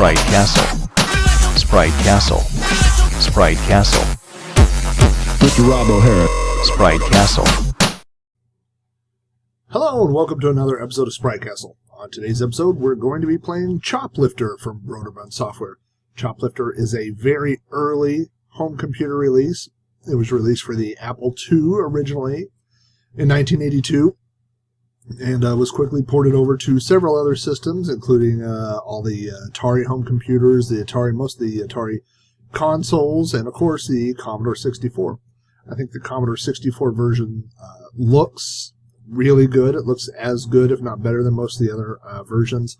Sprite Castle. Sprite Castle. Sprite Castle. Mr. Rob O'Hara. Sprite Castle. Hello and welcome to another episode of Sprite Castle. On today's episode, we're going to be playing Choplifter from Broderbund software. Choplifter is a very early home computer release. It was released for the Apple II originally in 1982 and was quickly ported over to several other systems, including all the Atari home computers, most of the Atari consoles, and of course the Commodore 64. I think the Commodore 64 version looks really good. It looks as good, if not better, than most of the other versions.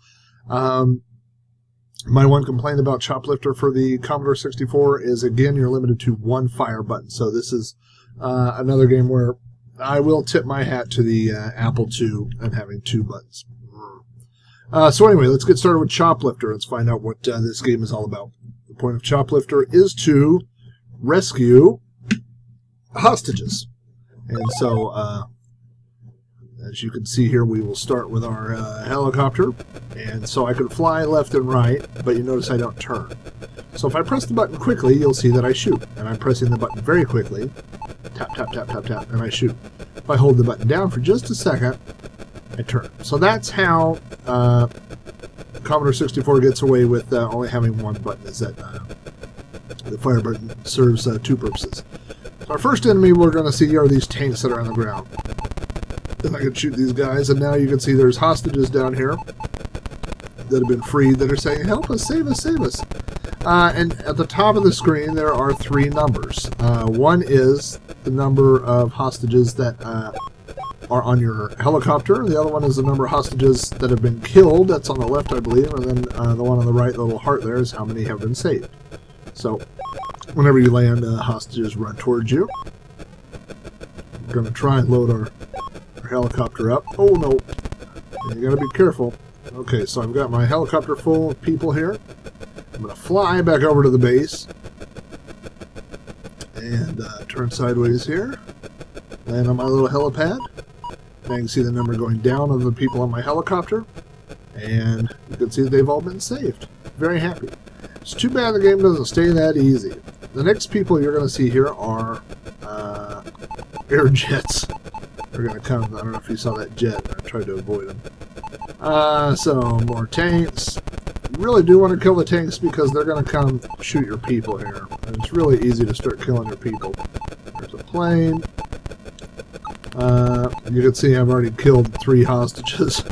My one complaint about Choplifter for the Commodore 64 is, again, you're limited to one fire button. So this is another game where I will tip my hat to the Apple II and having two buttons. So anyway, let's get started with Choplifter. Let's find out what this game is all about. The point of Choplifter is to rescue hostages. And so, as you can see here, we will start with our helicopter. And so I can fly left and right, but you notice I don't turn. So if I press the button quickly, you'll see that I shoot. And I'm pressing the button very quickly. Tap, tap, tap, tap, tap, and I shoot. If I hold the button down for just a second, I turn. So that's how Commodore 64 gets away with only having one button, is that the fire button serves two purposes. So our first enemy we're going to see are these tanks that are on the ground. And I can shoot these guys, and now you can see there's hostages down here that have been freed that are saying, "Help us, save us, save us." And at the top of the screen there are three numbers. One is the number of hostages that are on your helicopter. The other one is the number of hostages that have been killed. That's on the left, I believe. And then the one on the right, the little heart there, is how many have been saved. So whenever you land, hostages run towards you. We're going to try and load our helicopter up. Oh no, you got to be careful. Okay, so I've got my helicopter full of people here. I'm going to fly back over to the base and turn sideways here. Land on my little helipad. Now you can see the number going down of the people on my helicopter. And you can see that they've all been saved. Very happy. It's too bad the game doesn't stay that easy. The next people you're going to see here are air jets. They're going to come. I don't know if you saw that jet. I tried to avoid them. So, more tanks. You really do want to kill the tanks because they're going to come shoot your people here. And it's really easy to start killing your people. There's a plane. You can see I've already killed 3 hostages.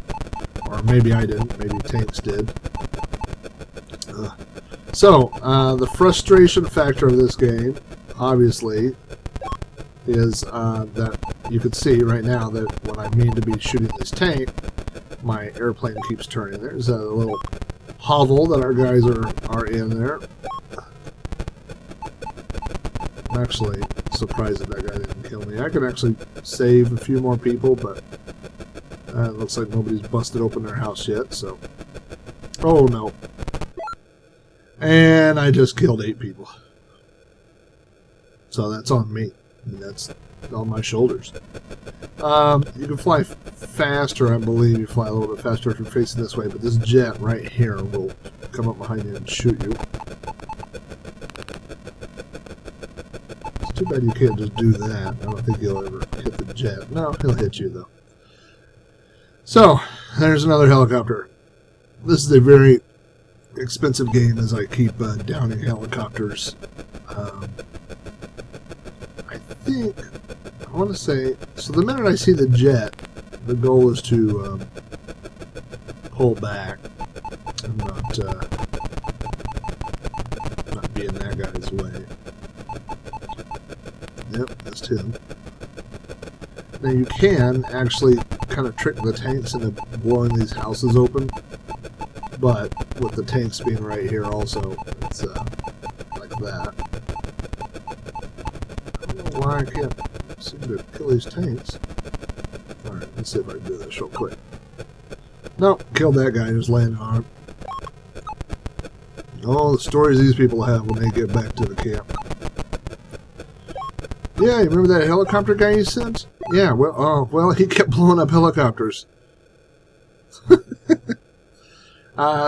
Or maybe I didn't. Maybe tanks did. So, the frustration factor of this game, obviously, is that you can see right now that when I mean to be shooting this tank, my airplane keeps turning. There's a little hovel that our guys are in there. I'm actually surprised that that guy didn't kill me. I could actually save a few more people, but it looks like nobody's busted open their house yet, so... Oh no. And I just killed 8 people. So that's on me. And that's on my shoulders. You can fly faster, I believe. You fly a little bit faster if you're facing this way, but this jet right here will come up behind you and shoot you. It's too bad you can't just do that. I don't think he'll ever hit the jet. No, he'll hit you, though. So, there's another helicopter. This is a very expensive game as I keep downing helicopters. I want to say, so the minute I see the jet, the goal is to pull back and not be in that guy's way. Yep, that's him. Now you can actually kind of trick the tanks into blowing these houses open, but with the tanks being right here also, it's like that. I don't know why I can't seem to kill these tanks. Alright, let's see if I can do this real quick. Nope, killed that guy, just landed on him. Oh, the stories these people have when they get back to the camp. Yeah, you remember that helicopter guy you sent? Yeah, well, he kept blowing up helicopters.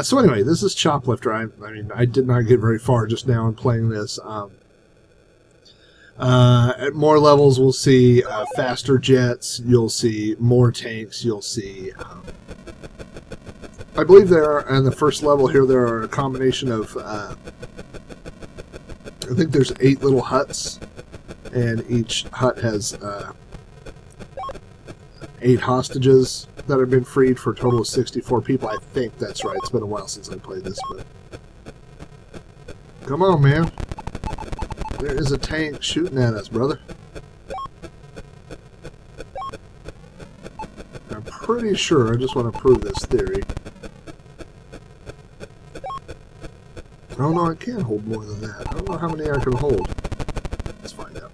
So anyway, this is Choplifter. I mean, I did not get very far just now in playing this. At more levels, we'll see faster jets. You'll see more tanks. You'll see... I believe there are, in the first level here, there are a combination of... I think there's 8 little huts, and each hut has 8 hostages that have been freed for a total of 64 people. I think that's right. It's been a while since I played this, but... Come on, man. There is a tank shooting at us, brother. I'm pretty sure, I just want to prove this theory. Oh no, I can't hold more than that. I don't know how many I can hold. Let's find out.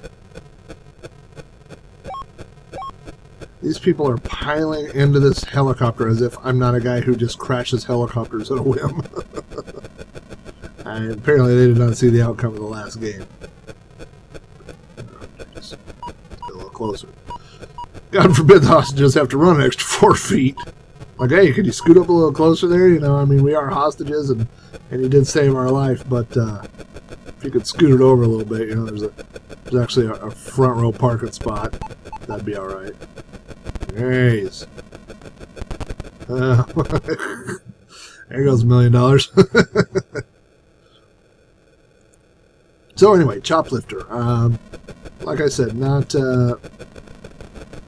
These people are piling into this helicopter as if I'm not a guy who just crashes helicopters at a whim. And apparently they did not see the outcome of the last game. Just get a little closer. God forbid the hostages have to run an extra 4 feet. Like, hey, could you scoot up a little closer there? You know, I mean, we are hostages, and you did save our life, but if you could scoot it over a little bit, you know, there's actually a front row parking spot. That'd be all right. Jeez. There goes $1 million. So anyway, Choplifter. Like I said, not a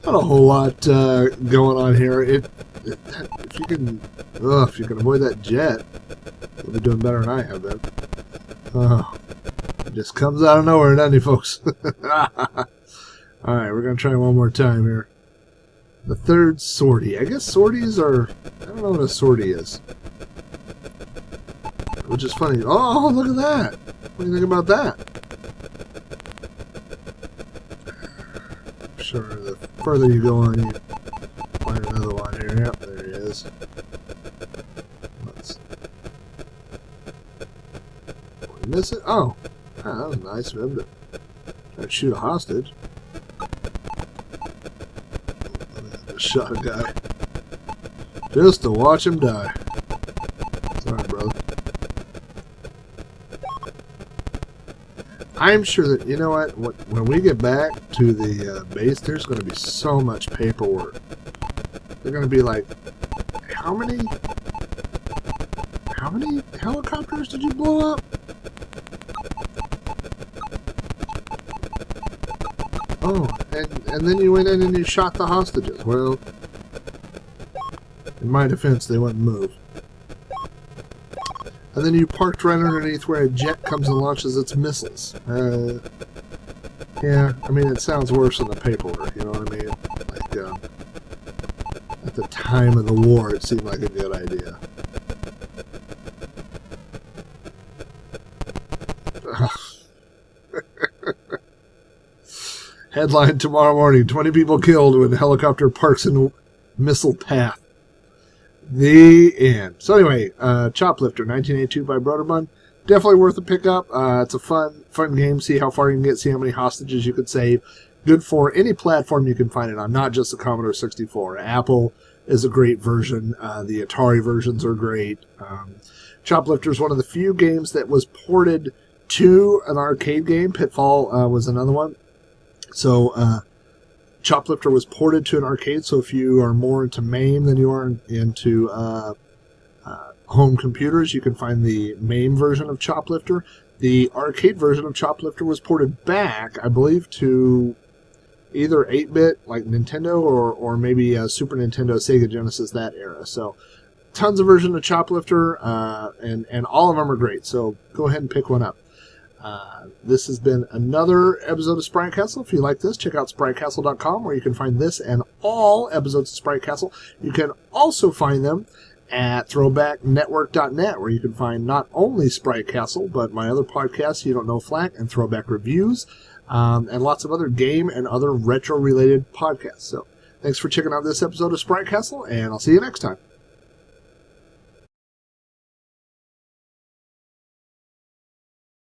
whole lot going on here. If you can avoid that jet, you'll be doing better than I have been. It just comes out of nowhere, doesn't it, folks? All right, we're gonna try one more time here. The third sortie. I guess sorties are... I don't know what a sortie is. Which is funny. Oh, look at that! What do you think about that? I'm sure the further you go on, you find another one here. Yep, there he is. Let's... Did we miss it? Oh! Ah, that was nice of him to try to shoot a hostage. Shot a guy just to watch him die. Sorry, brother. I'm sure that, you know what, when we get back to the base, there's going to be so much paperwork. They're going to be like, how many helicopters did you blow up? Oh, and then you went in and you shot the hostages. Well, in my defense, they wouldn't move. And then you parked right underneath where a jet comes and launches its missiles. Yeah, I mean, it sounds worse than the paperwork, you know what I mean? Like, at the time of the war, it seemed like a good idea. Headline tomorrow morning, 20 people killed when helicopter parks in missile path. The end. So anyway, Choplifter, 1982 by Broderbund. Definitely worth a pickup. It's a fun game. See how far you can get, see how many hostages you could save. Good for any platform you can find it on, not just the Commodore 64. Apple is a great version. The Atari versions are great. Choplifter is one of the few games that was ported to an arcade game. Pitfall was another one. So, Choplifter was ported to an arcade, so if you are more into MAME than you are into home computers, you can find the MAME version of Choplifter. The arcade version of Choplifter was ported back, I believe, to either 8-bit, like Nintendo, or maybe Super Nintendo, Sega Genesis, that era. So, tons of versions of Choplifter, and all of them are great, so go ahead and pick one up. This has been another episode of Sprite Castle. If you like this, check out SpriteCastle.com, where you can find this and all episodes of Sprite Castle. You can also find them at ThrowbackNetwork.net, where you can find not only Sprite Castle, but my other podcasts, You Don't Know Flack, and Throwback Reviews, and lots of other game and other retro-related podcasts. So, thanks for checking out this episode of Sprite Castle, and I'll see you next time.